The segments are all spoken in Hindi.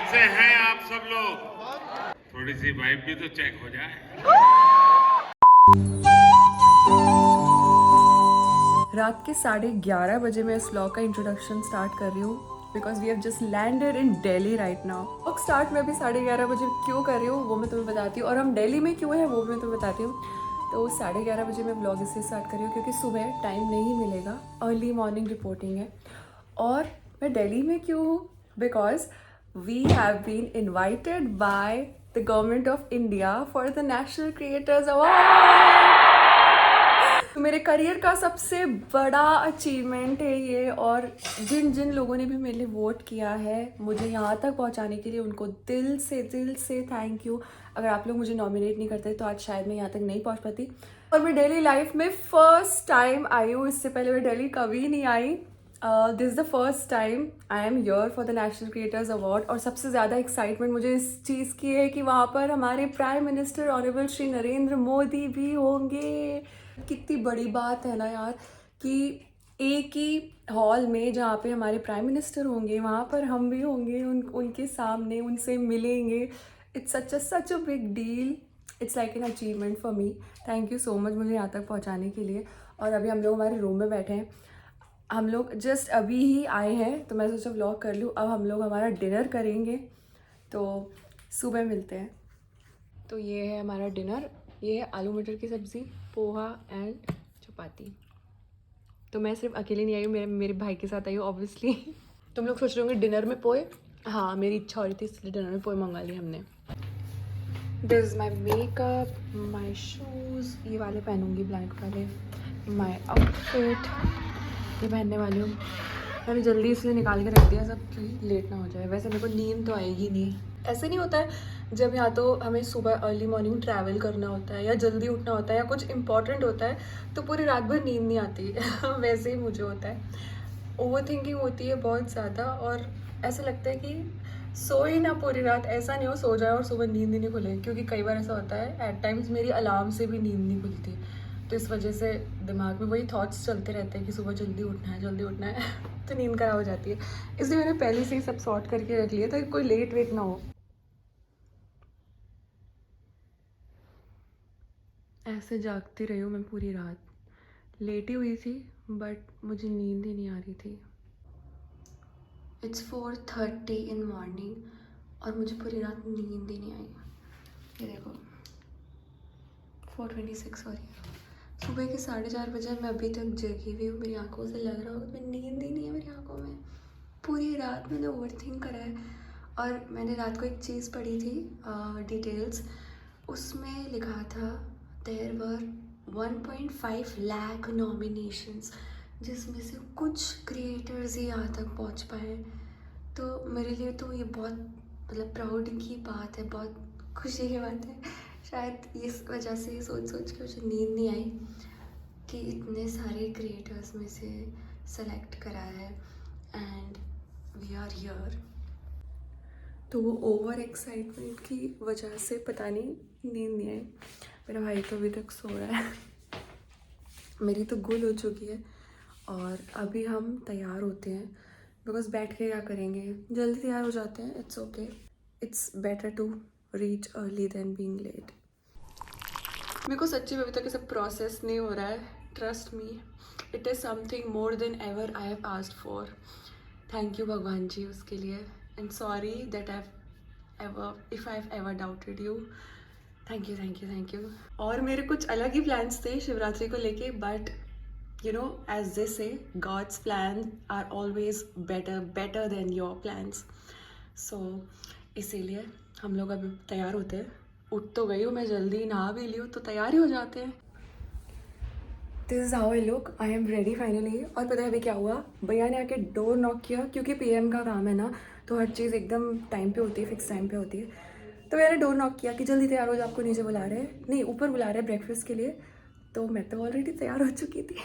कैसे हैं आप सब लोग? थोड़ी सी वाइब भी तो चेक हो जाए। रात के 11:30 बजे मैं इस व्लॉग का इंट्रोडक्शन स्टार्ट कर रही हूँ because we have just landed in Delhi right now. Vlog start मैं अभी 11:30 बजे क्यों कर रही हूँ वो मैं तुम्हें बताती हूँ, और हम दिल्ली में क्यों हैं वो भी मैं तुम्हें बताती हूँ। तो 11:30 बजे मैं व्लॉग इससे स्टार्ट कर रही हूँ क्योंकि सुबह टाइम नहीं मिलेगा, अर्ली मॉर्निंग रिपोर्टिंग है। और मैं दिल्ली में क्यों हूँ? Because we have been invited by the government of India for the national creators award. मेरे करियर का सबसे बड़ा अचीवमेंट है ये, और जिन जिन लोगों ने भी मेरे लिए वोट किया है मुझे यहाँ तक पहुँचाने के लिए उनको दिल से थैंक यू। अगर आप लोग मुझे नॉमिनेट नहीं करते तो आज शायद मैं यहाँ तक नहीं पहुँच पाती। और मैं डेली लाइफ में फर्स्ट टाइम आई हूँ, इससे पहले मैं दिल्ली कभी नहीं आई। This the first time I am here for the national creators award. और सबसे ज़्यादा एक्साइटमेंट मुझे इस चीज़ की है कि वहाँ पर हमारे prime minister honourable Shri Narendra Modi भी होंगे। कितनी बड़ी बात है ना यार कि एक ही हॉल में जहाँ पे हमारे प्राइम मिनिस्टर होंगे वहाँ पर हम भी होंगे, उनके सामने उनसे मिलेंगे। It's such a big deal. It's like an achievement for me. Thank you so much मुझे यहाँ तक पहुँचाने के लिए। और अभी हम लोग हमारे रूम में बैठे हैं, हम लोग जस्ट अभी ही आए हैं तो मैं सोचा व्लॉग कर लूँ। अब हम लोग हमारा डिनर करेंगे तो सुबह मिलते हैं। तो ये है हमारा डिनर, ये है आलू मटर की सब्ज़ी, पोहा एंड चपाती। तो मैं सिर्फ अकेले नहीं आई हूँ, मेरे भाई के साथ आई हूँ ऑब्वियसली। तुम लोग सोच रहे होंगे डिनर में पोहे, हाँ मेरी इच्छा हो रही थी इसलिए डिनर में पोहे मंगा लिए हमने। This is my makeup, my shoes, ये वाले पहनूंगी ब्लैक वाले, माई आउटफिट ये पहनने वाली हूँ। मैंने जल्दी इसलिए निकाल के रख दिया सब कि लेट ना हो जाए। वैसे मेरे को नींद तो आएगी नहीं, ऐसे नहीं होता है जब यहाँ तो हमें सुबह अर्ली मॉर्निंग ट्रैवल करना होता है या जल्दी उठना होता है या कुछ इंपॉर्टेंट होता है तो पूरी रात भर नींद नहीं आती। वैसे ही मुझे होता है, ओवर थिंकिंग होती है बहुत ज़्यादा और ऐसा लगता है कि सो ही ना पूरी रात। ऐसा नहीं हो सो जाए और सुबह नींद ही नहीं खुले, क्योंकि कई बार ऐसा होता है एट टाइम्स मेरी अलार्म से भी नींद नहीं खुलती। तो इस वजह से दिमाग में वही थॉट्स चलते रहते हैं कि सुबह जल्दी उठना है तो नींद खराब हो जाती है। इसलिए मैंने पहले से ही सब सॉर्ट करके रख लिया ताकि कोई लेट वेट ना हो। ऐसे जागती रही हूँ मैं पूरी रात, लेटी हुई थी बट मुझे नींद ही नहीं आ रही थी। इट्स 4:30 इन मॉर्निंग और मुझे पूरी रात नींद ही नहीं आई। ये देखो 4:26 हो रही है, सुबह के 4:30 बजे मैं अभी तक जगी हुई हूँ। मेरी आंखों से लग रहा होगा मैं नींद ही नहीं है मेरी आंखों में। पूरी रात मैंने ओवर थिंक करा है। और मैंने रात को एक चीज़ पढ़ी थी डिटेल्स, उसमें लिखा था देयर वर 1.5 लाख नॉमिनेशंस, जिसमें से कुछ क्रिएटर्स ही यहाँ तक पहुँच पाए। तो मेरे लिए तो ये बहुत मतलब प्राउड की बात है, बहुत खुशी की बात है। शायद इस वजह से सोच के मुझे नींद नहीं आई कि इतने सारे क्रिएटर्स में से सेलेक्ट करा है एंड वी आर हियर। तो वो ओवर एक्साइटमेंट की वजह से पता नहीं नींद नहीं आई। मेरा भाई तो अभी तक सो रहा है। मेरी तो गुल हो चुकी है और अभी हम तैयार होते हैं बिकॉज बैठ के क्या करेंगे, जल्दी तैयार हो जाते हैं। It's okay, it's better to reach early than being late. मेरे को सच्ची में अभी तक ऐसा प्रोसेस नहीं हो रहा है, trust me it is something more than ever I have asked for. Thank you भगवान जी उसके लिए, and sorry that if I have ever doubted you. Thank you. और मेरे कुछ अलग ही प्लान्स थे शिवरात्रि को लेके, but you know, as they say, God's plans are always better than your plans. So इसीलिए हम लोग अभी तैयार होते हैं। उठ तो गई हूँ मैं, जल्दी नहा भी ली हूँ तो तैयार ही हो जाते हैं। This is how I look, I am ready finally. और पता है अभी क्या हुआ, भैया ने आके डोर नॉक किया, क्योंकि पीएम का काम है ना तो हर चीज़ एकदम टाइम पे होती है, फिक्स टाइम पे होती है। तो मैंने डोर नॉक किया कि जल्दी तैयार हो जाओ, आपको नीचे बुला रहे हैं, नहीं ऊपर बुला रहे हैं ब्रेकफास्ट के लिए। तो मैं तो ऑलरेडी तैयार हो चुकी थी।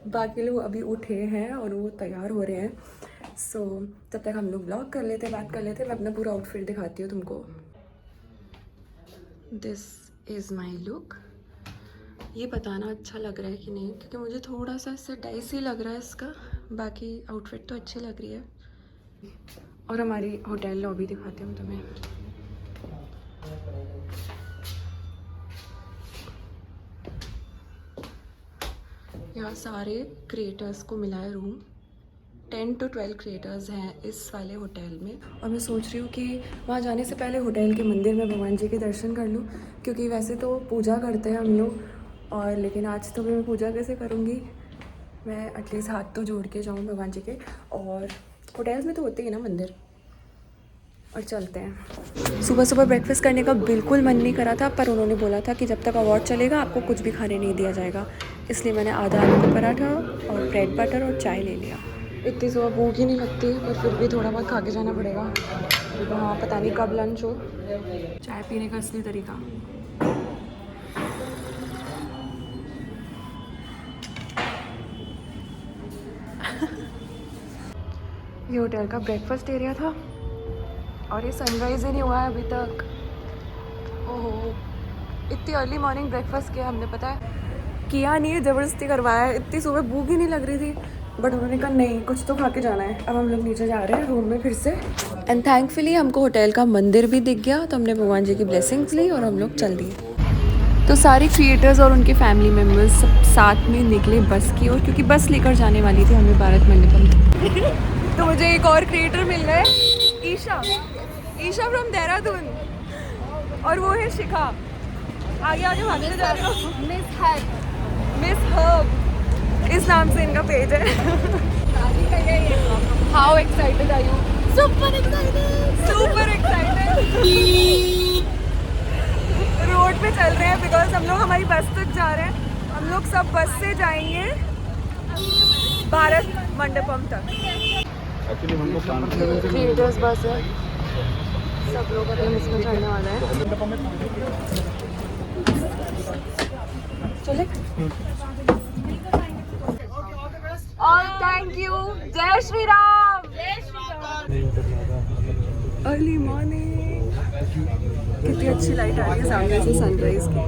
बाकी लोग अभी उठे हैं और वो तैयार हो रहे हैं। सो तब तक हम लोग ब्लॉग कर लेते हैं, बात कर लेते हैं। मैं अपना पूरा आउटफिट दिखाती हूँ तुमको। This is my look. ये बताना अच्छा लग रहा है कि नहीं, क्योंकि मुझे थोड़ा सा इससे डाइसी लग रहा है इसका, बाकी आउटफिट तो अच्छी लग रही है। और हमारी होटल लॉबी दिखाती हूँ तुम्हें। यहाँ सारे क्रिएटर्स को मिला है रूम। 10 to 12 क्रिएटर्स हैं इस वाले होटल में। और मैं सोच रही हूँ कि वहाँ जाने से पहले होटल के मंदिर में भगवान जी के दर्शन कर लूँ, क्योंकि वैसे तो पूजा करते हैं हम लोग, और लेकिन आज तो मैं पूजा कैसे करूँगी। मैं एटलीस्ट हाथ तो जोड़ के जाऊँ भगवान जी के, और होटल्स में तो होते ही ना मंदिर। और चलते हैं। सुबह सुबह ब्रेकफास्ट करने का बिल्कुल मन नहीं करा था, पर उन्होंने बोला था कि जब तक अवार्ड चलेगा आपको कुछ भी खाने नहीं दिया जाएगा, इसलिए मैंने आधा आलू का पराठा और ब्रेड बटर और चाय ले लिया। इतनी सुबह भूख ही नहीं लगती, पर फिर भी थोड़ा बहुत खा के जाना पड़ेगा। हाँ, पता नहीं कब लंच हो। चाय पीने का असली तरीका। ये होटल का ब्रेकफास्ट एरिया था, और ये सनराइज ही नहीं हुआ है अभी तक। ओहो, इतनी अर्ली मॉर्निंग ब्रेकफास्ट किया हमने, पता है किया नहीं है, ज़बरदस्ती करवाया है। इतनी सुबह भूख ही नहीं लग रही थी, बट उन्होंने कहा नहीं कुछ तो खा के जाना है। अब हम लोग नीचे जा रहे हैं रूम में फिर से। एंड थैंकफुली हमको होटल का मंदिर भी दिख गया, तो हमने भगवान जी की ब्लेसिंग्स ली और हम लोग चल दिए। तो सारे क्रिएटर्स और उनके फैमिली मेम्बर्स सब साथ में निकले बस की ओर, क्योंकि बस लेकर जाने वाली थी हमें भारत मंडपम। तो मुझे एक और क्रिएटर मिल रहा है, ईशा फ्रॉम देहरादून, और वो है शिखा। आगे आगे भागते जा रहे हो। मिस हर्ब इस नाम से इनका पेज है। How excited are you? Super excited. Road पे चल रहे हैं बिकॉज हम लोग हमारी बस तक जा रहे हैं। हम लोग सब बस से जाएंगे भारत मंडपम तक। क्रिएटर्स बस है, सब लोग अभी इसमें चढ़ने वाले हैं। चले। और थैंक यू। जय श्री राम। अर्ली मॉर्निंग, कितनी अच्छी लाइट आ रही है सामने से सनराइज की।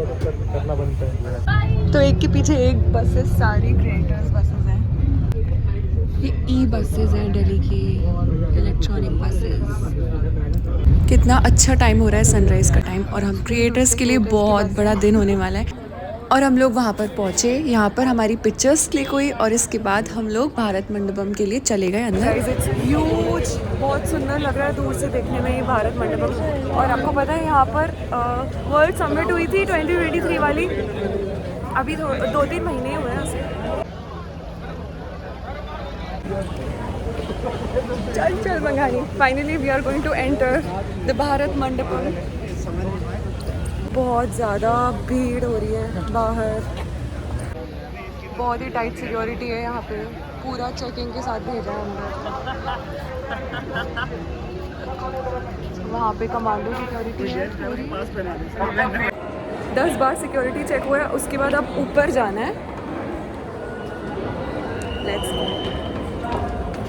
तो एक के पीछे एक बसेस, सारी क्रिएटर्स बसेस हैं। ये ई बसेस हैं दिल्ली की, इलेक्ट्रॉनिक बसेस। कितना अच्छा टाइम हो रहा है, सनराइज का टाइम, और हम क्रिएटर्स के लिए बहुत बड़ा दिन होने वाला है। और हम लोग वहाँ पर पहुँचे, यहाँ पर हमारी पिक्चर्स क्लिक हुई, और इसके बाद हम लोग भारत मंडपम के लिए चले गए अंदर। ह्यूज, बहुत सुंदर लग रहा है दूर से देखने में ये भारत मंडपम। और आपको पता है यहाँ पर वर्ल्ड समिट हुई थी 2023 वाली, अभी 2-3 महीने हुए हैं उसे। चल मंगानी। Finally we are going to enter the Bharat Mandapam. बहुत ज़्यादा भीड़ हो रही है बाहर, बहुत ही टाइट सिक्योरिटी है यहाँ पे, पूरा चेकिंग के साथ भेजा है अंदर। वहाँ पे कमांडो सिक्योरिटी है पूरी। 10 बार सिक्योरिटी चेक हुआ है, उसके बाद अब ऊपर जाना है। Let's go.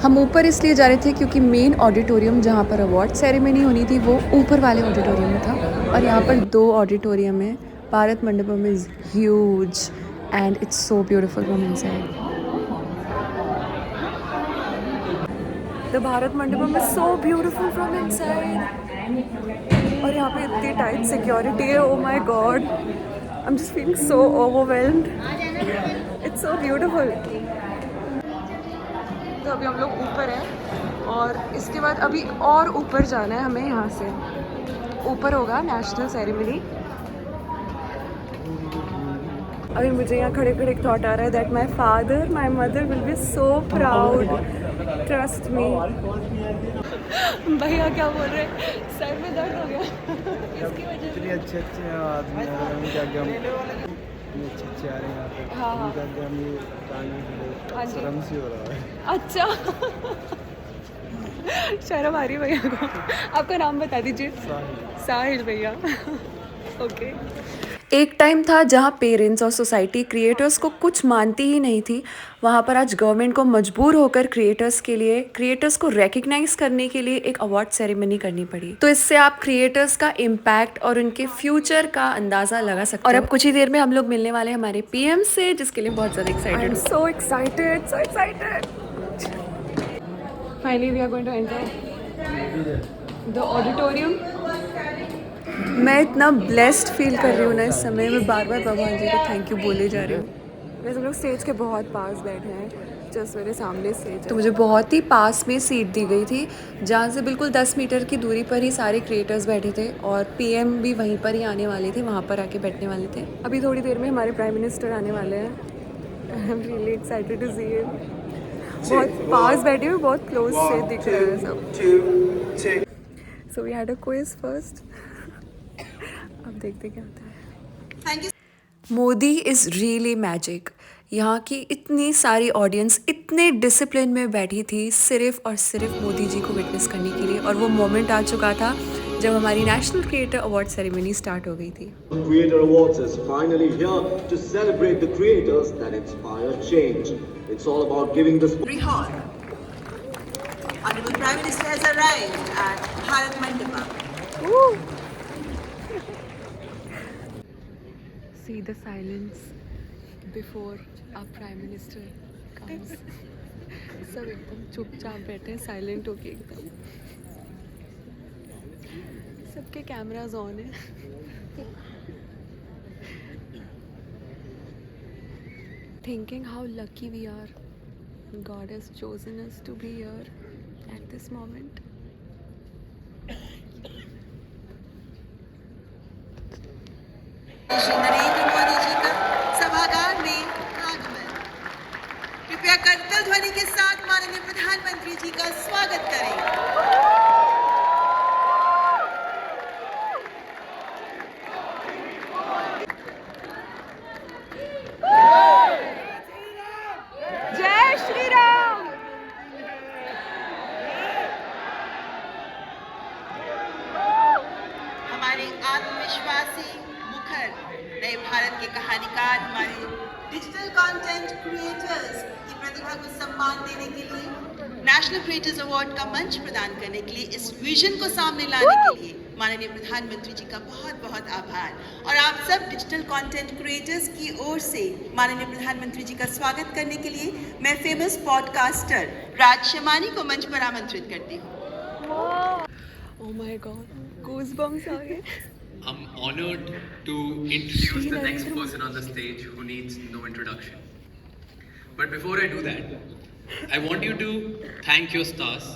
हम ऊपर इसलिए जा रहे थे क्योंकि मेन ऑडिटोरियम जहाँ पर अवार्ड सेरेमनी होनी थी वो ऊपर वाले ऑडिटोरियम में था, और यहाँ पर 2 ऑडिटोरियम है। Bharat Mandapam is huge and it's so beautiful from inside. The Bharat Mandapam is so beautiful from inside, और यहाँ पे इतनी टाइट सिक्योरिटी है। Oh my God, I am just feeling so overwhelmed. It's so beautiful. तो अभी हम लोग ऊपर हैं, और इसके बाद अभी और ऊपर जाना है हमें। यहाँ से ऊपर होगा नेशनल सेरेमनी। अभी मुझे यहाँ खड़े खड़े एक थॉट आ रहा है that my father, my mother will be so proud, trust me. भैया क्या बोल रहे हैं? सर में दर्द हो गया इसकी वजह से। अच्छे आदमी अच्छे आ रहे हैं यहाँ पे। हाँ, शर्म सी हो रहा है। अच्छा शर्म आ रही है भैया को। आपका नाम बता दीजिए। साहिल भैया। ओके। एक टाइम था जहाँ पेरेंट्स और सोसाइटी क्रिएटर्स को कुछ मानती ही नहीं थी। वहाँ पर आज गवर्नमेंट को मजबूर होकर क्रिएटर्स को रिकग्नाइज करने के लिए एक अवार्ड सेरेमनी करनी पड़ी। तो इससे आप क्रिएटर्स का इम्पैक्ट और उनके फ्यूचर का अंदाजा लगा सकते हो। और अब कुछ ही देर में हम लोग मिलने वाले हैं हमारे पीएम से, जिसके लिए बहुत ज़्यादा excited. So excited, so excited. Finally we are going to enter the auditorium. मैं इतना ब्लेस्ड फील कर रही हूँ ना इस समय, मैं बार बार भगवान जी को थैंक यू बोले जा रही हूँ। वैसे हम लोग स्टेज के बहुत पास बैठे हैं, जस्ट मेरे सामने स्टेज है, तो मुझे बहुत ही पास में सीट दी गई थी, जहाँ से बिल्कुल 10 मीटर की दूरी पर ही सारे क्रिएटर्स बैठे थे और पीएम भी वहीं पर ही आने वाले थे, वहाँ पर आके बैठने वाले थे। अभी थोड़ी देर में हमारे प्राइम मिनिस्टर आने वाले हैं। I am really excited to see him. बहुत पास बैठे हुए, बहुत क्लोज से दिख रहे हैं सब। So we had a quiz first. अब देखते क्या होता है। Modi is really magic. यहाँ की इतनी सारी ऑडियंस इतने डिसिप्लिन में बैठी थी सिर्फ और सिर्फ मोदी जी को विटनेस करने के लिए, और वो मोमेंट आ चुका था जब हमारी national creator award ceremony start हो गई थी। Creator Awards is finally here to celebrate the creators that inspire change. It's all about giving the Hall. Honorable Prime Minister has arrived at Bharat Mandapa. See the silence before our Prime Minister comes. सब एकदम चुपचाप बैठे हैं, साइलेंट होके एकदम। सबके कैमराज ऑन है। Thinking how lucky we are. God has chosen us to be here at this moment. Shri Narendra Modi ji का सभागार में आगमन। कृपया करतल ध्वनि के साथ माननीय प्रधानमंत्री जी का स्वागत करें। जय श्री राम। हमारे आत्मविश्वासी मुखर नए भारत के कहानीकार, हमारे डिजिटल कंटेंट क्रिएटर्स की प्रतिभा को सम्मान देने के लिए, नेशनल क्रिएटर्स अवार्ड का मंच प्रदान करने के लिए, इस विजन को सामने लाने के लिए माननीय प्रधानमंत्री जी का बहुत बहुत आभार। और आप सब डिजिटल कंटेंट क्रिएटर्स की ओर से माननीय प्रधानमंत्री जी का स्वागत करने के लिए मैं फेमस पॉडकास्टर राज शमानी को मंच पर आमंत्रित करती हूँ। Oh my God, goosebumps आ गए। I'm honored to introduce the next person on the stage who needs no introduction. But before I do that, I want you to thank your stars.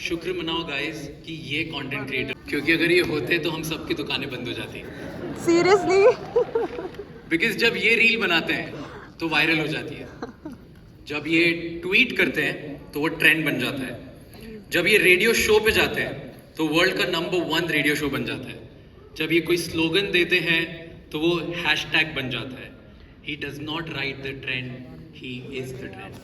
शुक्र मनाओ guys कि ये content creator, क्योंकि अगर ये होते तो हम सबकी दुकानें बंद हो जाती। Seriously? Because जब ये रील बनाते हैं तो वायरल हो जाती है, जब ये ट्वीट करते हैं तो वो ट्रेंड बन जाता है, जब ये रेडियो शो पे जाते हैं तो वर्ल्ड का नंबर 1 रेडियो शो बन जाता है, जब ये कोई स्लोगन देते हैं तो वो हैशटैग बन जाता है। He does not write the trend, he is the trend.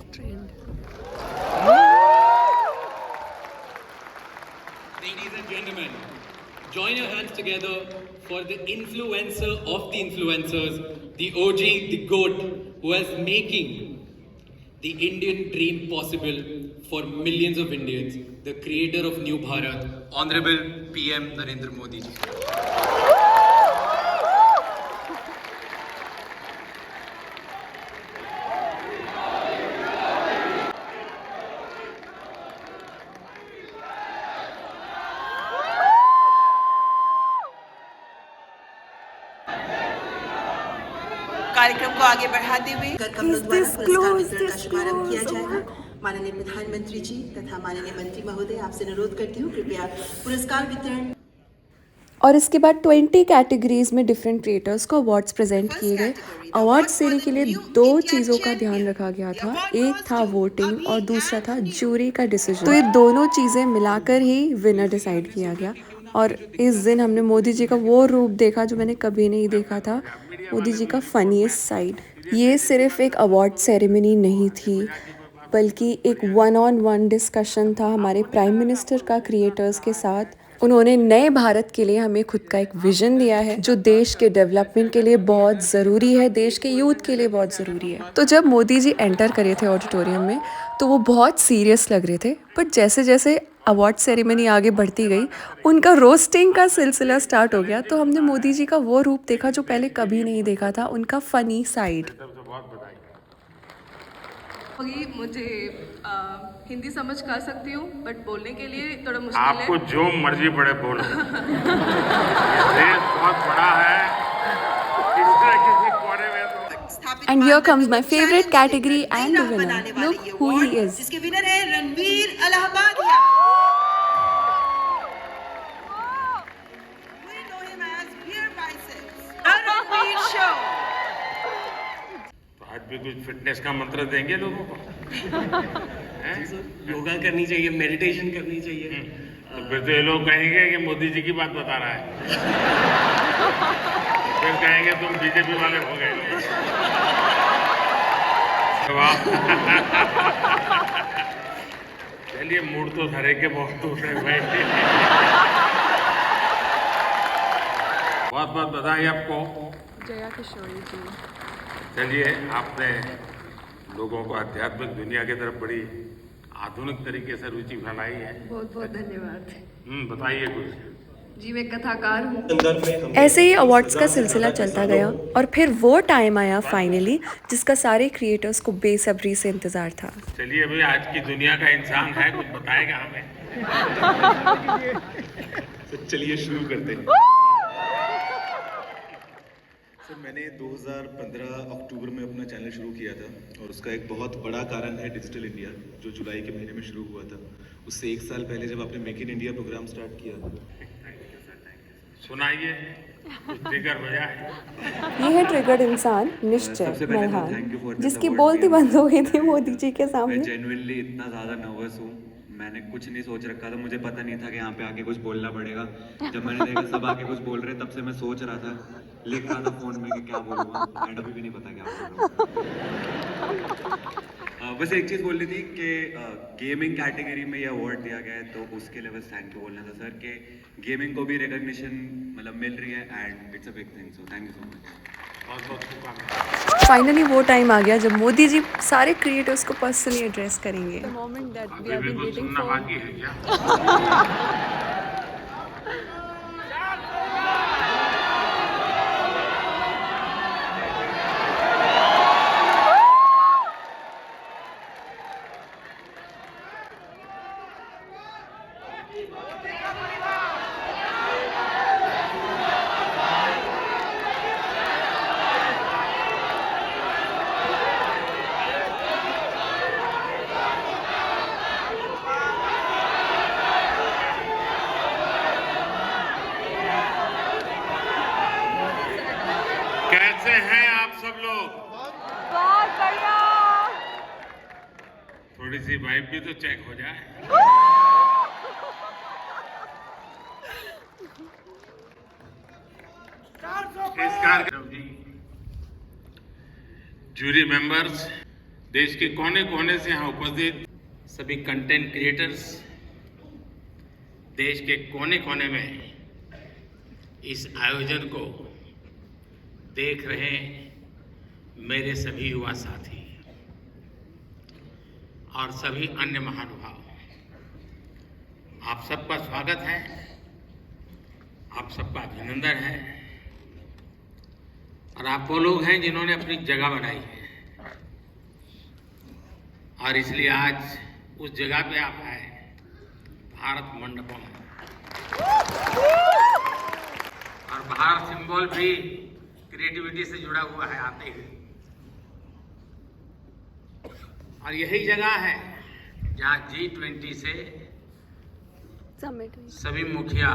Ladies and gentlemen, join your hands together for the influencer of the influencers, the OG, the GOAT, who is making the Indian dream possible for millions of Indians, the creator of New Bharat, Honorable PM Narendra Modi ji. कार्यक्रम को आगे बढ़ाते हुए कमलों द्वारा पुरस्कार वितरण का शुभारंभ किया जाएगा। माननीय प्रधानमंत्री जी तथा माननीय मंत्री महोदय, आपसे अनुरोध करती हूँ कृपया पुरस्कार वितरण। और इसके बाद 20 कैटेगरीज में डिफरेंट क्रिएटर्स को अवार्ड्स प्रेजेंट किए गए। अवार्ड्स देने के लिए 2 चीज़ों का ध्यान रखा गया था, एक था वोटिंग और दूसरा था ज्यूरी का डिसीजन। तो ये दोनों चीज़ें मिलाकर ही विनर डिसाइड किया गया। और इस दिन हमने मोदी जी का वो रूप देखा जो मैंने कभी नहीं देखा था, मोदी जी का फनीएस्ट साइड। ये सिर्फ एक अवार्ड सेरेमनी नहीं थी, बल्कि एक 1-on-1 डिस्कशन था हमारे प्राइम मिनिस्टर का क्रिएटर्स के साथ। उन्होंने नए भारत के लिए हमें खुद का एक विजन दिया है जो देश के डेवलपमेंट के लिए बहुत ज़रूरी है, देश के यूथ के लिए बहुत ज़रूरी है। तो जब मोदी जी एंटर करे थे ऑडिटोरियम में तो वो बहुत सीरियस लग रहे थे, बट जैसे जैसे अवार्ड सेरेमनी आगे बढ़ती गई उनका रोस्टिंग का सिलसिला स्टार्ट हो गया। तो हमने मोदी जी का वो रूप देखा जो पहले कभी नहीं देखा था, उनका फ़नी साइड। होगी, मुझे हिंदी समझ कर सकती हूँ बट बोलने के लिए थोड़ा मुश्किल आपको है। जो मर्जी पड़े बोलो। ये देश बहुत बड़ा है, किसी कोने में तो And here comes my favorite category and the winner. Look who he is. जिसके विनर है Ranveer Allahbadia. We know him as Beer Biceps. The Ranveer Show. तो आज भी कुछ फिटनेस का मंत्र देंगे लोगों को। हैं? योगा करनी चाहिए, मेडिटेशन करनी चाहिए। तो फिर तो ये लोग कहेंगे कि मोदी जी की बात बता रहा है। फिर कहेंगे तुम बीजेपी वाले हो गए। चलिए, मूड तो हरे के बहुत दूर है भाई। बहुत बहुत बधाई आपको। जया किशोरी जी। चलिए, आपने लोगों को आध्यात्मिक दुनिया की तरफ बड़ी आधुनिक तरीके से रुचि फैलाई है। बहुत बहुत धन्यवाद बताइए कुछ। जी। मैं कथाकार हूँ। संदर्भ में हम ऐसे ही अवार्ड्स का सिलसिला चलता गया और फिर वो टाइम आया फाइनली जिसका सारे क्रिएटर्स को बेसब्री से इंतजार था। चलिए, अभी आज की दुनिया का इंसान है, कुछ बताएगा हमें। तो चलिए शुरू करते हैं। सर, मैंने 2015 अक्टूबर में अपना चैनल शुरू किया था और उसका एक बहुत बड़ा कारण है डिजिटल इंडिया, जो जुलाई के महीने में शुरू हुआ था। उससे एक साल पहले जब आपने make in India programme start किया, सुनाइए, कुछ ट्रिगर बजाए। ये है ट्रिगर्ड इंसान निश्चय मल्हान, जिसकी बोलती बंद हो गई थी मोदी जी के मैं सामने। जेन्युइनली इतना ज़्यादा नर्वस हूँ। मैंने कुछ नहीं सोच रखा था, मुझे पता नहीं था कि यहाँ पे आके कुछ बोलना पड़ेगा। जब मैंने देखा सब आके कुछ बोल रहे, तब से मैं सोच रहा था, लिख रहा था फोन में कि क्या बोलूँगा, एंड अभी भी नहीं पता क्या बोलूँगा। बस एक चीज़ बोलनी थी कि गेमिंग कैटेगरी में ये अवार्ड दिया गया है, तो उसके लिए बस थैंक यू बोलना था सर, कि गेमिंग को भी रिकॉग्निशन मतलब मिल रही है and it's a big thing, so thank you so much. बहुत बहुत शुभकामनाएं। फाइनली वो टाइम आ गया जब मोदी जी सारे क्रिएटर्स को पर्सनली एड्रेस करेंगे। अभी भी कुछ सुनना बाकी है क्या? कैसे हैं आप सब लोग? बहुत बढ़िया। थोड़ी सी वाइब भी तो चेक हो जाए। इस कार्यक्रम की जूरी मेंबर्स, देश के कोने कोने से यहाँ उपस्थित सभी कंटेंट क्रिएटर्स, देश के कोने कोने में इस आयोजन को देख रहे मेरे सभी युवा साथी और सभी अन्य महानुभाव, आप सबका स्वागत है, आप सबका अभिनंदन है। और आप वो लोग हैं जिन्होंने अपनी जगह बनाई है और इसलिए आज उस जगह पे आप आए, भारत मंडपम। और भारत सिंबल भी क्रिएटिविटी से जुड़ा हुआ है आते ही। और यही जगह है जहाँ G20 से सभी मुखिया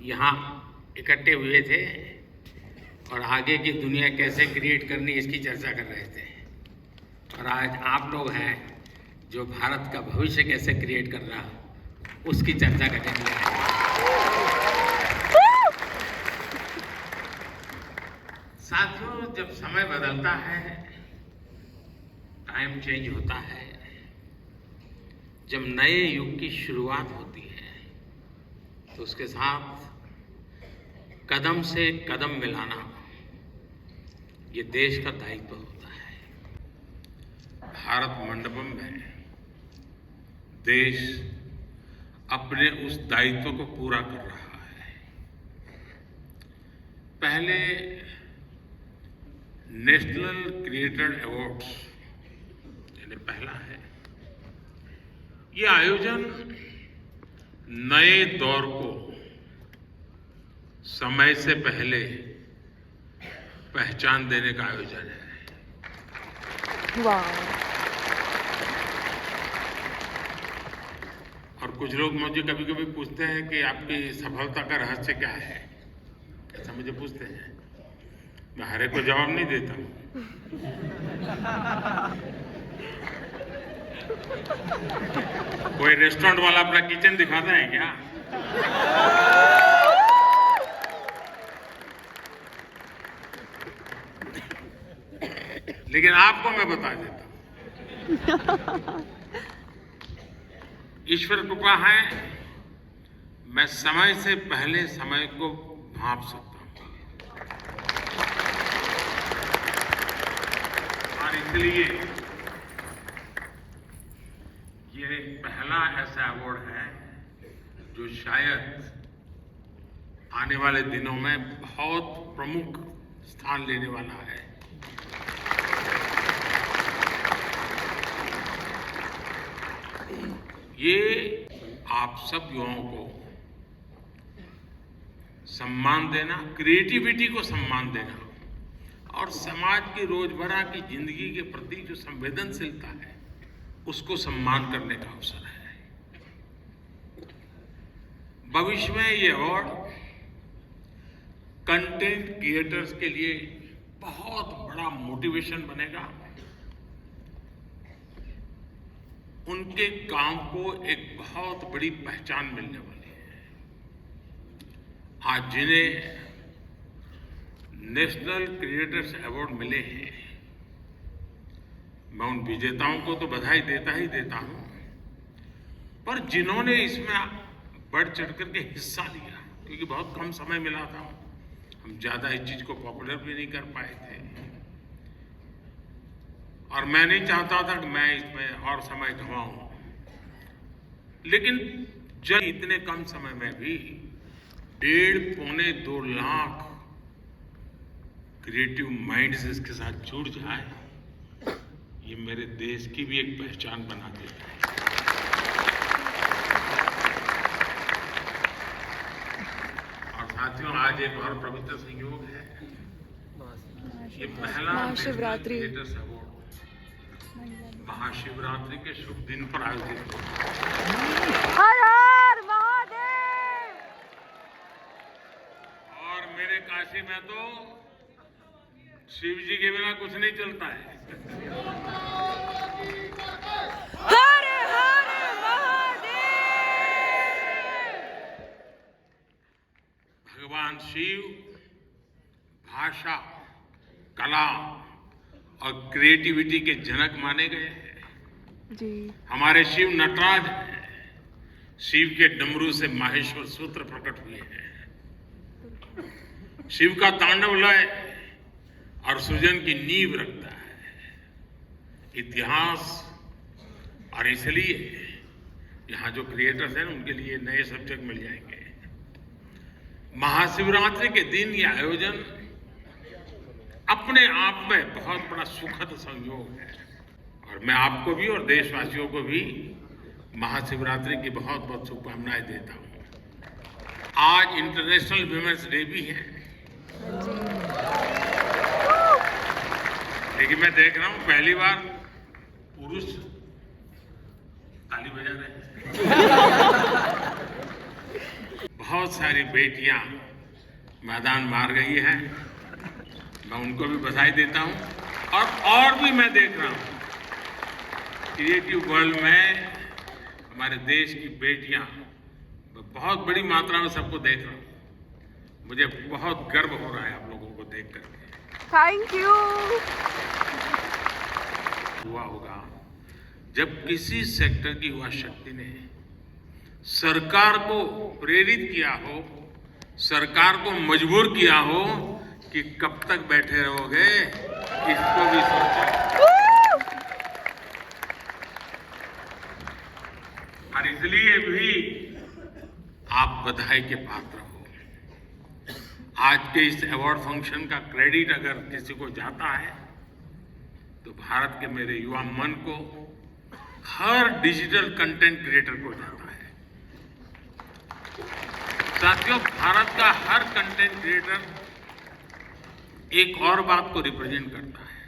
यहाँ इकट्ठे हुए थे और आगे की दुनिया कैसे क्रिएट करनी इसकी चर्चा कर रहे थे। और आज आप लोग हैं जो भारत का भविष्य कैसे क्रिएट करना उसकी चर्चा करने के लिए आए। साथियों, जब समय बदलता है, टाइम चेंज होता है, जब नए युग की शुरुआत होती है, तो उसके साथ कदम से कदम मिलाना ये देश का दायित्व होता है। भारत मंडपम में देश अपने उस दायित्व को पूरा कर रहा है। पहले नेशनल क्रिएटर अवार्ड्स ये पहला है। ये आयोजन नए दौर को समय से पहले पहचान देने का आयोजन है। और कुछ लोग मुझे कभी कभी पूछते हैं कि आपकी सफलता का रहस्य क्या है, ऐसा मुझे पूछते हैं। मैं हर एक को जवाब नहीं देता हूं। कोई रेस्टोरेंट वाला अपना किचन दिखाता है क्या? लेकिन आपको मैं बता देता हूं, ईश्वर कृपा है, मैं समय से पहले समय को भांप सकता हूं। और इसलिए ये पहला ऐसा अवार्ड है जो शायद आने वाले दिनों में बहुत प्रमुख स्थान लेने वाला है। ये आप सब युवाओं को सम्मान देना, क्रिएटिविटी को सम्मान देना और समाज की रोजमर्रा की जिंदगी के प्रति जो संवेदनशीलता है उसको सम्मान करने का अवसर है। भविष्य में ये अवार्ड कंटेंट क्रिएटर्स के लिए बहुत बड़ा मोटिवेशन बनेगा। उनके काम को एक बहुत बड़ी पहचान मिलने वाली है। आज जिन्हें नेशनल क्रिएटर्स अवार्ड मिले हैं, मैं उन विजेताओं को तो बधाई देता ही देता हूं, पर जिन्होंने इसमें बढ़ चढ़ करके हिस्सा लिया, क्योंकि बहुत कम समय मिला था, हम ज्यादा इस चीज को पॉपुलर भी नहीं कर पाए थे और मैं नहीं चाहता था कि मैं इसमें और समय गंवाऊं, लेकिन जब इतने कम समय में भी 1.5-2 लाख क्रिएटिव माइंड्स इसके साथ जुड़ जाए, ये मेरे देश की भी एक पहचान बना देता है। और साथियों, आज एक और पवित्र संयोग है। ये पहला महाशिवरात्रि क्रिएटर्स अवार्ड महाशिवरात्रि के शुभ दिन पर आयोजित हुआ। हर हर महादेव। और मेरे काशी में तो शिव जी के बिना कुछ नहीं चलता है। हर हर महादेव। भगवान शिव भाषा, कला और क्रिएटिविटी के जनक माने गए हैं जी। हमारे शिव नटराज हैं। शिव के डमरू से माहेश्वर सूत्र प्रकट हुए हैं। शिव का तांडव लय और सृजन की नींव रखता है इतिहास। और इसलिए यहाँ जो क्रिएटर्स हैं उनके लिए नए सब्जेक्ट मिल जाएंगे। महाशिवरात्रि के दिन ये आयोजन अपने आप में बहुत बड़ा सुखद संयोग है और मैं आपको भी और देशवासियों को भी महाशिवरात्रि की बहुत बहुत शुभकामनाएं देता हूं। आज इंटरनेशनल विमेंस डे भी है, लेकिन मैं देख रहा हूं पहली बार पुरुष ताली बजा रहे हैं। बहुत सारी बेटियां मैदान मार गई हैं, मैं उनको भी बधाई देता हूं। और भी मैं देख रहा हूं क्रिएटिव वर्ल्ड में हमारे देश की बेटियां, बहुत बड़ी मात्रा में सबको देख रहा हूं। मुझे बहुत गर्व हो रहा है आप लोगों को देख करके। Thank you. हुआ होगा जब किसी सेक्टर की युवा शक्ति ने सरकार को प्रेरित किया हो, सरकार को मजबूर किया हो कि कब तक बैठे रहोगे, इसको भी सोचो। और इसलिए भी आप बधाई के पात्र हो। आज के इस अवार्ड फंक्शन का क्रेडिट अगर किसी को जाता है तो भारत के मेरे युवा मन को हर डिजिटल कंटेंट क्रिएटर को जाता है। साथियों, भारत का हर कंटेंट क्रिएटर एक और बात को रिप्रेजेंट करता है।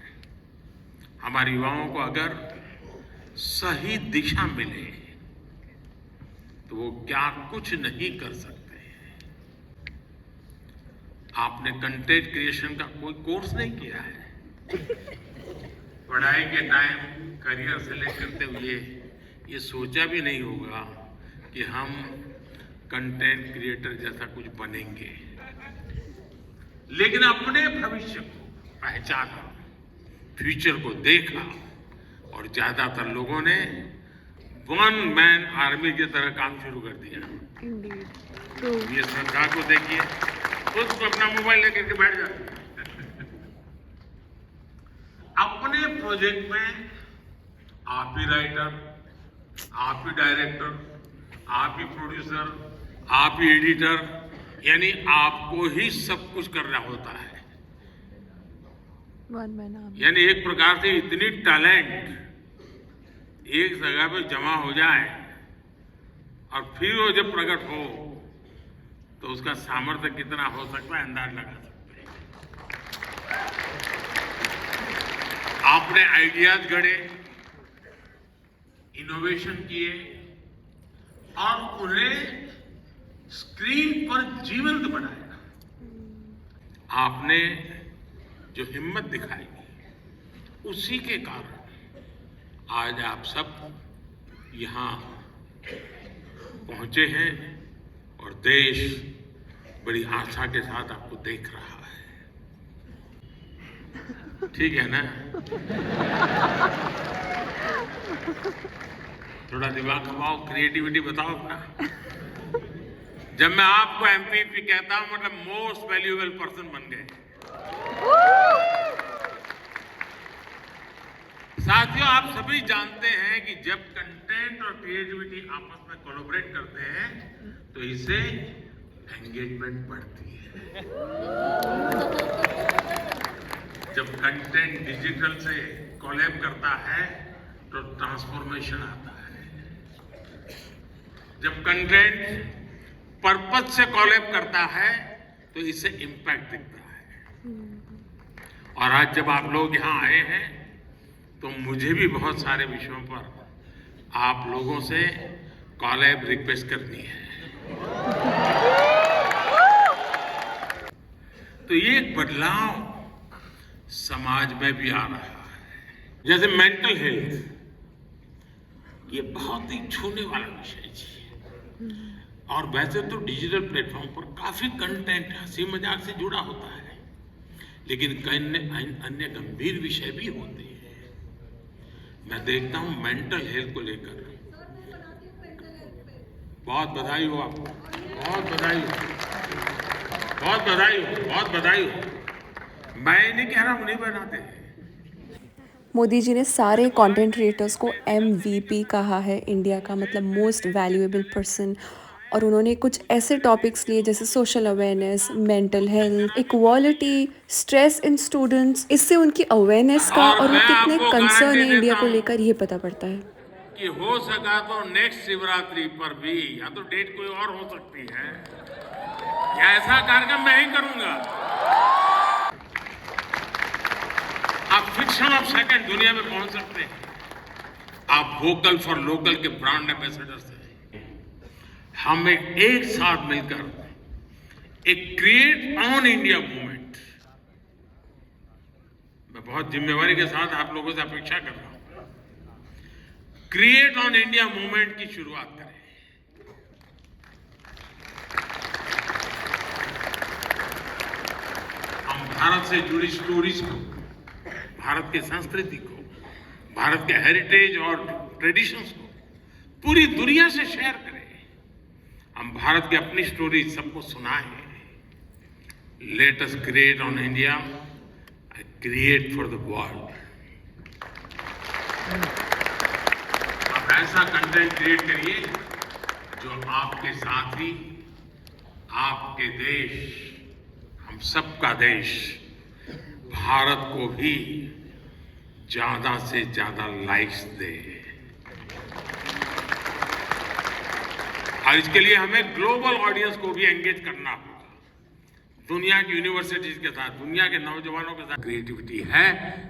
हमारे युवाओं को अगर सही दिशा मिले तो वो क्या कुछ नहीं कर सकते। आपने कंटेंट क्रिएशन का कोई कोर्स नहीं किया है। पढ़ाई के टाइम करियर सेलेक्ट करते हुए ये सोचा भी नहीं होगा कि हम कंटेंट क्रिएटर जैसा कुछ बनेंगे, लेकिन अपने भविष्य को पहचाना, फ्यूचर को देखा और ज्यादातर लोगों ने वन मैन आर्मी की तरह काम शुरू कर दिया। ये श्रद्धा को देखिए, खुद अपना मोबाइल लेकर के बैठ जाते हैं। अपने प्रोजेक्ट में आप ही राइटर, आप ही डायरेक्टर, आप ही प्रोड्यूसर, आप ही एडिटर, यानी आपको ही सब कुछ करना होता है। यानी एक प्रकार से इतनी टैलेंट एक जगह पे जमा हो जाए और फिर वो जब प्रकट हो तो उसका सामर्थ्य कितना हो सकता है अंदाज लगा सकते हैं। आपने आइडियाज गढ़े, इनोवेशन किए और उन्हें स्क्रीन पर जीवंत बनाया। आपने जो हिम्मत दिखाई उसी के कारण आज आप सब यहाँ पहुंचे हैं और देश बड़ी आशा के साथ आपको देख रहा है। ठीक है ना? थोड़ा दिमाग खपाओ, क्रिएटिविटी बताओ अपना। जब मैं आपको एमपीपी कहता हूं मतलब मोस्ट वैल्यूएबल पर्सन बन गए। साथियों, आप सभी जानते हैं कि जब कंटेंट और क्रिएटिविटी आपस में कोलैबोरेट करते हैं तो इससे एंगेजमेंट बढ़ती है। जब कंटेंट डिजिटल से कोलैब करता है तो ट्रांसफॉर्मेशन आता है। जब कंटेंट पर्पस से कोलैब करता है तो इससे इम्पैक्ट दिखता है। और आज जब आप लोग यहाँ आए हैं तो मुझे भी बहुत सारे विषयों पर आप लोगों से कोलैब रिक्वेस्ट करनी है। तो ये एक बदलाव समाज में भी आ रहा है। जैसे मेंटल हेल्थ, ये बहुत ही छूने वाला विषय है और वैसे तो डिजिटल प्लेटफॉर्म पर काफी कंटेंट हंसी मजाक से जुड़ा होता है, लेकिन कई अन्य गंभीर विषय भी होते हैं। मैं देखता हूं मेंटल हेल्थ को लेकर, बहुत बधाई हो आपको, बहुत बधाई हो, बहुत बधाई हो, बहुत बधाई हो। मैं नहीं कह रहा हूं नहीं बनाते हैं। मोदी जी ने सारे कंटेंट क्रिएटर्स को MVP कहा है इंडिया का, मतलब मोस्ट वैल्यूएबल पर्सन। और उन्होंने कुछ ऐसे टॉपिक्स लिए जैसे social awareness, mental health, equality, stress in students. इससे उनकी अवेयरनेस का और वो कितने कंसर्न है इंडिया को लेकर ये पता पड़ता है कि हो सका तो नेक्स्ट शिवरात्रि पर भी, या तो डेट कोई और हो सकती है, या ऐसा कार्यक्रम मैं ही करूंगा। आप फ्रिक्शन ऑफ सेकंड दुनिया में पहुंच सकते हैं। आप वोकल फॉर लोकल के ब्रांड एम्बेसडर से हम एक साथ मिलकर एक क्रिएट ऑन इंडिया मूवमेंट, मैं बहुत जिम्मेवारी के साथ आप लोगों से अपेक्षा कर रहा हूं, क्रिएट ऑन इंडिया मूवमेंट की शुरुआत करें। हम भारत से जुड़ी स्टोरीज को, भारत की संस्कृति को, भारत के हेरिटेज और ट्रेडिशंस को पूरी दुनिया से शेयर करें। हम भारत की अपनी स्टोरी सबको सुनाएं। Let us create on India, create for the world. आप ऐसा कंटेंट क्रिएट करिए जो आपके साथी, आपके देश, हम सबका देश भारत को भी ज्यादा से ज्यादा लाइक्स दे। और इसके लिए हमें ग्लोबल ऑडियंस को भी एंगेज करना होगा, दुनिया की यूनिवर्सिटीज के साथ, दुनिया के नौजवानों के साथ। क्रिएटिविटी है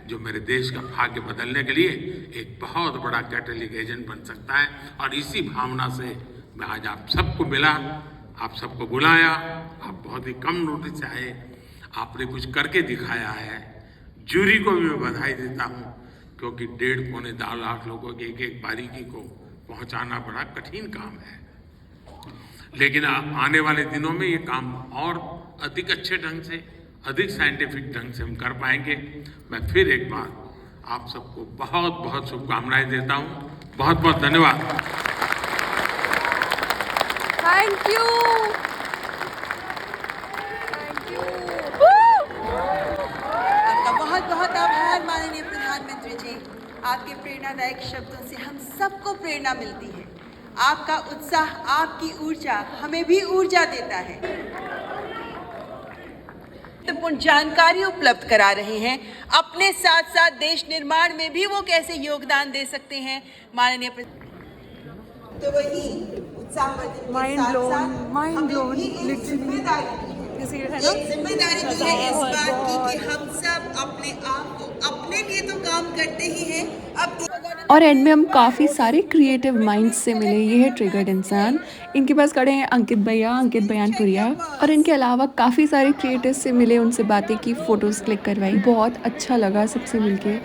जो मेरे देश का भाग्य बदलने के लिए एक बहुत बड़ा कैटलिक एजेंट बन सकता है। और इसी भावना से मैं आज आप सबको मिला, आप सबको बुलाया। आप बहुत ही कम नोटिस से आए, आपने कुछ करके दिखाया है। जूरी को भी मैं बधाई देता हूँ, क्योंकि 1.5-2 लाख लोगों की एक बारीकी को पहुंचाना बड़ा कठिन काम है। लेकिन आने वाले दिनों में ये काम और अधिक अच्छे ढंग से, अधिक साइंटिफिक ढंग से हम कर पाएंगे। मैं फिर एक बार आप सबको बहुत बहुत शुभकामनाएं देता हूँ। बहुत बहुत धन्यवाद। Thank you. आपका बहुत बहुत आभार माननीय प्रधानमंत्री जी। आपके प्रेरणादायक शब्दों से हम सबको प्रेरणा मिलती है। आपका उत्साह, आपकी ऊर्जा हमें भी ऊर्जा देता है। महत्वपूर्ण जानकारी उपलब्ध करा रहे हैं। अपने साथ साथ देश निर्माण में भी वो कैसे योगदान दे सकते हैं माननीय तो वही उत्साहवर्धन माइंड ब्लोन लिटरली। जिम्मेदारी भी है इस बात की कि हम सब अपने आप को, अपने लिए तो काम करते ही हैं। अब और एंड में हम काफ़ी सारे क्रिएटिव माइंड्स से मिले। ये है ट्रिगर्ड इंसान, इनके पास खड़े हैं अंकित भैया, अंकित बयानपुरिया, और इनके अलावा काफ़ी सारे क्रिएटर्स से मिले, उनसे बातें की, फ़ोटोज़ क्लिक करवाई। बहुत अच्छा लगा सबसे मिलके।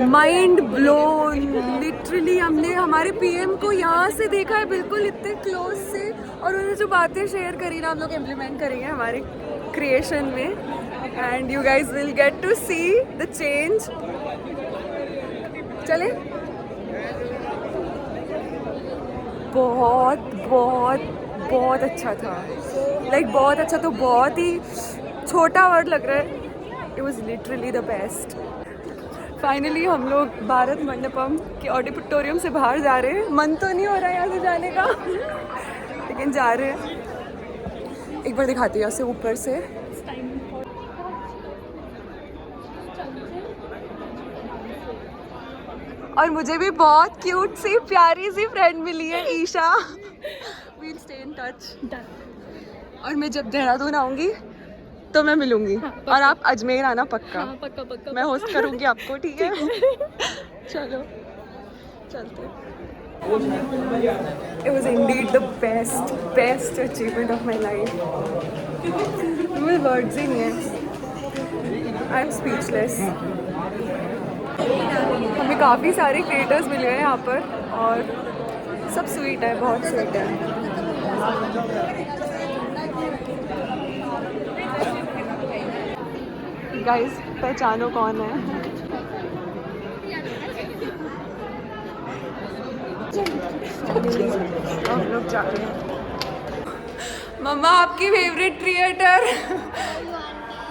Mind blown literally. हमने हमारे पीएम को यहाँ से देखा है, बिल्कुल इतने क्लोज से, और उन्होंने जो बातें शेयर करी ना, हम लोग इम्प्लीमेंट करेंगे हमारे क्रिएशन में, and you guys will get to see the change. चले, बहुत बहुत बहुत अच्छा था, लाइक बहुत अच्छा, तो बहुत ही छोटा वर्ड लग रहा है। It was literally the best. Finally हम लोग भारत मंडपम के ऑडिटोरियम से बाहर जा रहे हैं। मन तो नहीं हो रहा है यहाँ से जाने का लेकिन जा रहे हैं। एक बार दिखाती हूँ यहाँ से ऊपर से। और मुझे भी बहुत क्यूट सी प्यारी सी फ्रेंड मिली है, Isha. We'll stay in touch. और मैं जब देहरादून आऊँगी तो मैं मिलूंगी। और आप अजमेर आना पक्का। पक्का पक्का मैं होस्ट करूंगी आपको, ठीक है? चलो चलते। It was indeed the best achievement of my life. मुझे वर्ड्स ही नहीं है। I am speechless. हमें काफ़ी सारे क्रिएटर्स मिले हैं यहाँ पर, और सब स्वीट है, बहुत स्वीट है। गाइस, पहचानो कौन है? हम लोग जा रहे हैं। मम्मा, आपकी फेवरेट क्रिएटर,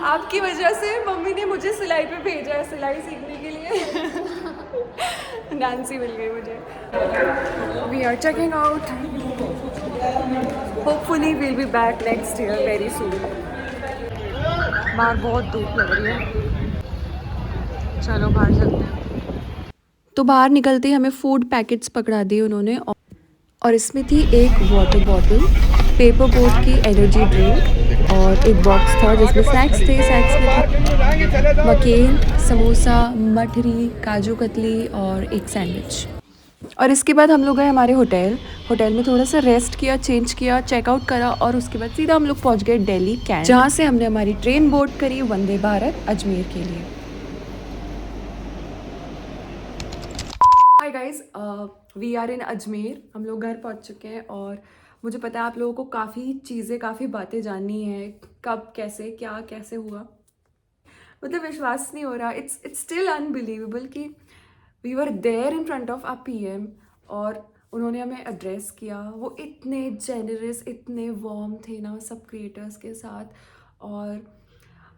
आपकी वजह से मम्मी ने मुझे सिलाई पे भेजा है, सिलाई सीखने के लिए। नैन्सी मिल गई मुझे। We are checking out. Hopefully we'll be back next year very soon. बाहर बहुत धूप लग रही है, चलो बाहर चलते हैं। तो बाहर निकलते ही हमें फूड पैकेट्स पकड़ा दिए उन्होंने, और इसमें थी एक वाटर बॉटल, पेपर बोट की एनर्जी ड्रिंक, और एक बॉक्स था जिसमें स्नैक्स थे। स्नैक्स में मकेन, समोसा, मठरी, काजू कतली और एक सैंडविच। और इसके बाद हम लोग गए हमारे होटल में थोड़ा सा रेस्ट किया, चेंज किया, चेकआउट करा, और उसके बाद सीधा हम लोग पहुंच गए दिल्ली कैंट, जहां से हमने हमारी ट्रेन बोर्ड करी वंदे भारत अजमेर के लिए। Hi guys, we are in Ajmer. हम लोग घर पहुंच चुके हैं, और मुझे पता है आप लोगों को काफ़ी चीज़ें, काफ़ी बातें जाननी है, कब कैसे क्या कैसे हुआ। मतलब विश्वास नहीं हो रहा, इट्स स्टिल अनबिलीवेबल कि we were there in front of our PM, और उन्होंने हमें एड्रेस किया। वो इतने जेनरस, इतने वार्म थे ना सब क्रिएटर्स के साथ, और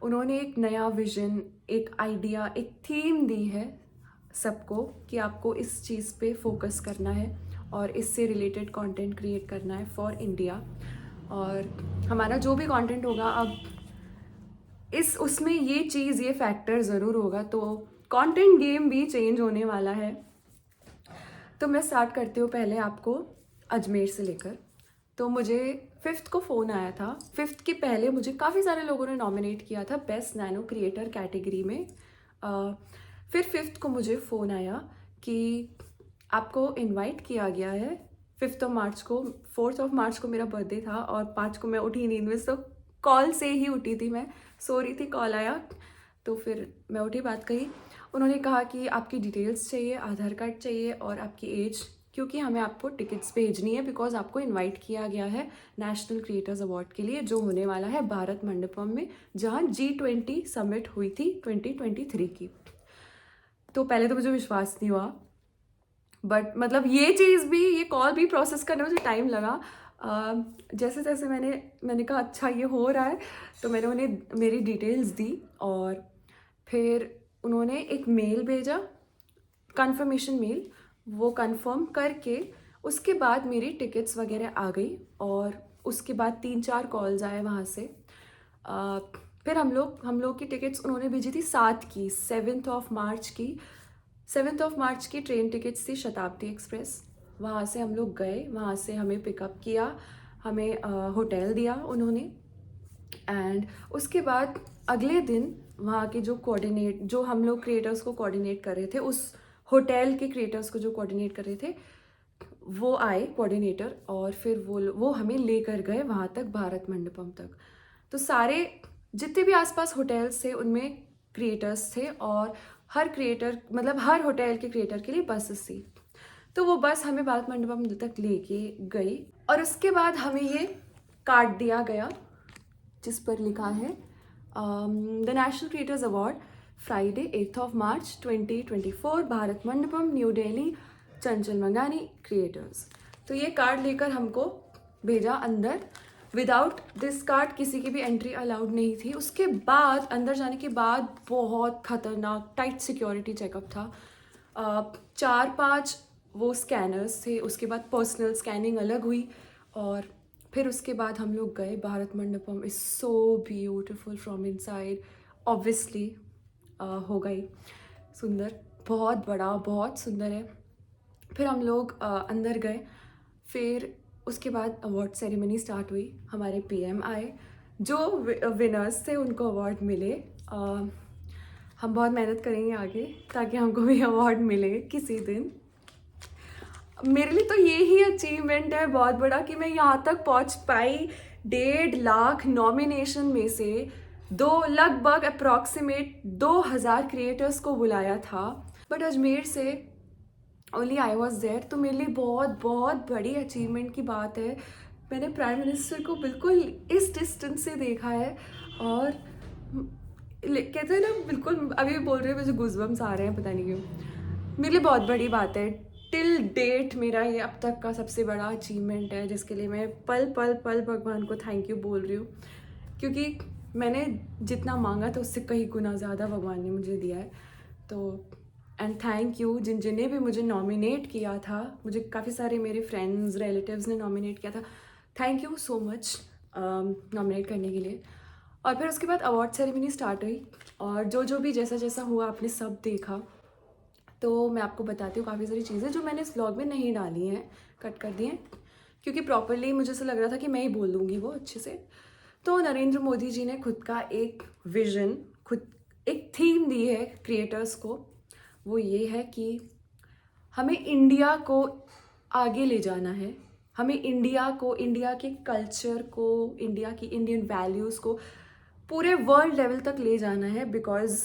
उन्होंने एक नया विजन, एक आइडिया, एक थीम दी है सबको कि आपको इस चीज़ पे फोकस करना है और इससे रिलेटेड कंटेंट क्रिएट करना है फॉर इंडिया। और हमारा जो भी कंटेंट होगा अब उसमें ये चीज़, ये फैक्टर ज़रूर होगा, तो कंटेंट गेम भी चेंज होने वाला है। तो मैं स्टार्ट करती हूँ पहले आपको अजमेर से लेकर। तो मुझे 5th को फ़ोन आया था। 5th के पहले मुझे काफ़ी सारे लोगों ने नॉमिनेट किया था बेस्ट नैनो क्रिएटर कैटेगरी में। फिर 5th को मुझे फ़ोन आया कि आपको इनवाइट किया गया है 5th ऑफ मार्च को। 4th ऑफ मार्च को मेरा बर्थडे था और 5 को मैं उठी नींद में, तो कॉल से ही उठी थी, मैं सो रही थी, कॉल आया तो फिर मैं उठी, बात कही। उन्होंने कहा कि आपकी डिटेल्स चाहिए, आधार कार्ड चाहिए और आपकी एज, क्योंकि हमें आपको टिकट्स भेजनी है बिकॉज आपको इनवाइट किया गया है नेशनल क्रिएटर्स अवार्ड के लिए, जो होने वाला है भारत मंडपम में, जहाँ G20 समिट हुई थी 2023 की। तो पहले तो मुझे विश्वास नहीं हुआ, बट मतलब ये चीज़ भी, ये कॉल भी प्रोसेस करने में मुझे टाइम लगा। जैसे जैसे मैंने कहा अच्छा ये हो रहा है, तो मैंने उन्हें मेरी डिटेल्स दी और फिर उन्होंने एक मेल भेजा, कंफर्मेशन मेल, वो कंफर्म करके उसके बाद मेरी टिकट्स वगैरह आ गई और उसके बाद 3-4 कॉल्स आए वहाँ से। फिर हम लोग की टिकट्स उन्होंने भेजी थी 7 की, 7th ऑफ मार्च की। 7th ऑफ मार्च की ट्रेन टिकट्स थी शताब्दी एक्सप्रेस। वहाँ से हम लोग गए, वहाँ से हमें पिकअप किया, हमें होटल दिया उन्होंने, एंड उसके बाद अगले दिन वहाँ के जो हम लोग क्रिएटर्स को कोऑर्डिनेट कर रहे थे, उस होटल के क्रिएटर्स को जो कोऑर्डिनेट कर रहे थे, वो आए कोऑर्डिनेटर, और फिर वो हमें लेकर गए वहाँ तक, भारत मंडपम तक। तो सारे जितने भी आसपास होटल्स थे उनमें क्रिएटर्स थे और हर होटल के क्रिएटर के लिए बसेस थी। तो वो बस हमें भारत मंडपम तक लेके गई और उसके बाद हमें ये कार्ड दिया गया जिस पर लिखा है the national creators award Friday 8th of March 2024 Bharat Mandapam new Delhi, चंचल मंगानी क्रिएटर्स। तो ये कार्ड लेकर हमको भेजा अंदर। विदाउट दिस कार्ड किसी की भी एंट्री अलाउड नहीं थी। उसके बाद अंदर जाने के बाद बहुत खतरनाक टाइट सिक्योरिटी चेकअप था। 4-5 वो स्कैनर्स थे, उसके बाद पर्सनल स्कैनिंग अलग हुई और फिर उसके बाद हम लोग गए। Bharat Mandapam is so beautiful from inside, obviously हो गई सुंदर, बहुत बड़ा, बहुत सुंदर है। फिर हम लोग अंदर गए, फिर उसके बाद अवार्ड सेरेमनी स्टार्ट हुई। हमारे PM आए, जो विनर्स थे उनको अवार्ड मिले। हम बहुत मेहनत करेंगे आगे ताकि हमको भी अवार्ड मिले किसी दिन। मेरे लिए तो ये ही अचीवमेंट है बहुत बड़ा कि मैं यहाँ तक पहुँच पाई। 1.5 लाख नॉमिनेशन में से लगभग अप्रॉक्सीमेट 2000 क्रिएटर्स को बुलाया था, बट अजमेर से ओनली आई वॉज देयर। तो मेरे लिए बहुत बहुत बड़ी अचीवमेंट की बात है। मैंने प्राइम मिनिस्टर को बिल्कुल इस डिस्टेंस से देखा है और कहते हैं ना, बिल्कुल अभी भी बोल रहे हैं, मुझे गूज़बम्स आ रहे हैं, पता नहीं क्यों। मेरे लिए बहुत बड़ी बात है। टिल डेट मेरा ये अब तक का सबसे बड़ा अचीवमेंट है, जिसके लिए मैं पल पल पल भगवान को थैंक यू बोल रही हूँ, क्योंकि मैंने जितना मांगा था उससे कहीं गुना ज़्यादा भगवान ने मुझे दिया है। तो एंड थैंक यू जिन्हें भी मुझे नॉमिनेट किया था। मुझे काफ़ी सारे मेरे फ्रेंड्स, रिलेटिव्स ने नॉमिनेट किया था। Thank you so much nominate करने के लिए। और फिर उसके बाद अवार्ड सेरेमनी स्टार्ट हुई और जो भी जैसा जैसा हुआ आपने सब देखा। तो मैं आपको बताती हूँ काफ़ी सारी चीज़ें जो मैंने इस व्लॉग में नहीं डाली हैं, कट कर दी हैं, क्योंकि प्रॉपरली मुझे ऐसा लग रहा था कि मैं ही बोल दूँगी वो अच्छे से। तो नरेंद्र मोदी जी ने खुद का एक विज़न, खुद एक थीम दी है क्रिएटर्स को। वो ये है कि हमें इंडिया को आगे ले जाना है, हमें इंडिया को, इंडिया के कल्चर को, इंडिया की इंडियन वैल्यूज़ को पूरे वर्ल्ड लेवल तक ले जाना है, बिकॉज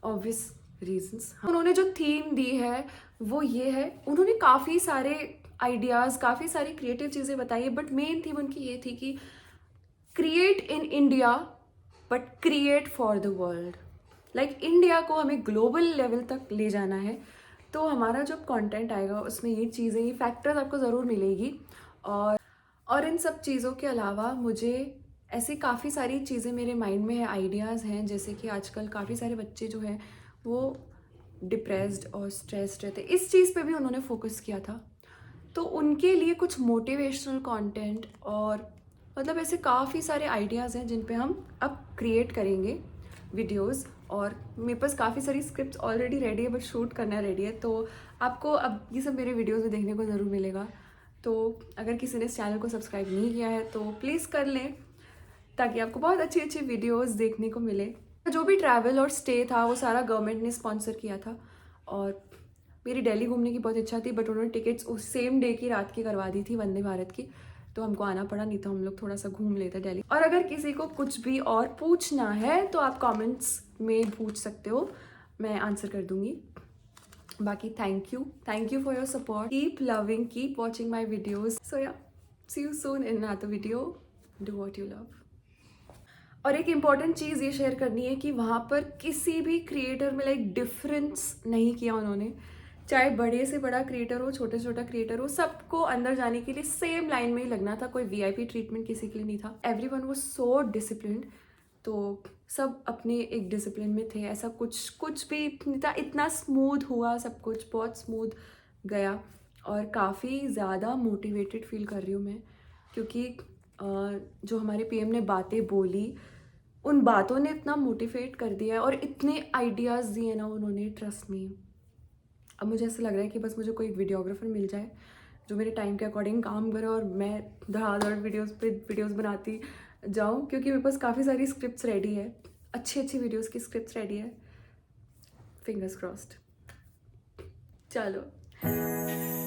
ऑब्वियस रीजंस। उन्होंने जो थीम दी है वो ये है, उन्होंने काफ़ी सारे आइडियाज़, काफ़ी सारी क्रिएटिव चीज़ें बताई है, बट मेन थीम उनकी ये थी कि create in India but create for the world. Like India को हमें ग्लोबल लेवल तक ले जाना है। तो हमारा जब कंटेंट आएगा उसमें ये चीज़ें, ये फैक्टर्स आपको ज़रूर मिलेगी। और इन सब चीज़ों के अलावा मुझे ऐसी काफ़ी सारी चीज़ें मेरे माइंड में है, आइडियाज़ हैं, जैसे कि आजकल काफ़ी सारे बच्चे जो हैं वो डिप्रेस्ड और स्ट्रेस्ड रहते, इस चीज़ पे भी उन्होंने फोकस किया था। तो उनके लिए कुछ मोटिवेशनल कंटेंट और मतलब ऐसे काफ़ी सारे आइडियाज़ हैं जिन पे हम अब क्रिएट करेंगे वीडियोस। और मेरे पास काफ़ी सारी स्क्रिप्ट्स ऑलरेडी रेडी है, बट शूट करना रेडी है। तो आपको अब ये सब मेरे वीडियोस में देखने को ज़रूर मिलेगा। तो अगर किसी ने इस चैनल को सब्सक्राइब नहीं किया है तो प्लीज़ कर लें, ताकि आपको बहुत अच्छी अच्छी वीडियोस देखने को मिले। जो भी ट्रैवल और स्टे था वो सारा गवर्नमेंट ने स्पॉन्सर किया था। और मेरी दिल्ली घूमने की बहुत इच्छा थी, बट उन्होंने टिकट्स उस सेम डे की रात की करवा दी थी, वंदे भारत की। तो हमको आना पड़ा, नहीं तो हम लोग थोड़ा सा घूम लेते दिल्ली। और अगर किसी को कुछ भी और पूछना है तो आप कमेंट्स में पूछ सकते हो, मैं आंसर कर दूंगी। बाकी thank you for your support, keep loving, keep watching my videos. So yeah, see you soon in another video. Do what you love. और एक इम्पॉर्टेंट चीज़ ये शेयर करनी है कि वहाँ पर किसी भी क्रिएटर में लाइक डिफरेंस नहीं किया उन्होंने। चाहे बड़े से बड़ा क्रिएटर हो, छोटे से छोटा क्रिएटर हो, सबको अंदर जाने के लिए सेम लाइन में ही लगना था। कोई वीआईपी ट्रीटमेंट किसी के लिए नहीं था। Everyone was so disciplined. तो सब अपने एक डिसिप्लिन में थे। ऐसा कुछ भी नहीं था। इतना स्मूथ हुआ सब कुछ, बहुत स्मूथ गया। और काफ़ी ज़्यादा मोटिवेटेड फील कर रही हूँ मैं, क्योंकि जो हमारे पीएम ने बातें बोली, उन बातों ने इतना मोटिवेट कर दिया है और इतने आइडियाज़ दिए ना उन्होंने, ट्रस्ट मी। अब मुझे ऐसा लग रहा है कि बस मुझे कोई वीडियोग्राफर मिल जाए जो मेरे टाइम के अकॉर्डिंग काम करे और मैं धड़ाधड़ वीडियोस बनाती जाऊँ, क्योंकि मेरे पास काफ़ी सारी स्क्रिप्ट्स रेडी है, अच्छी अच्छी वीडियोस की स्क्रिप्ट्स रेडी है। Fingers crossed. चलो।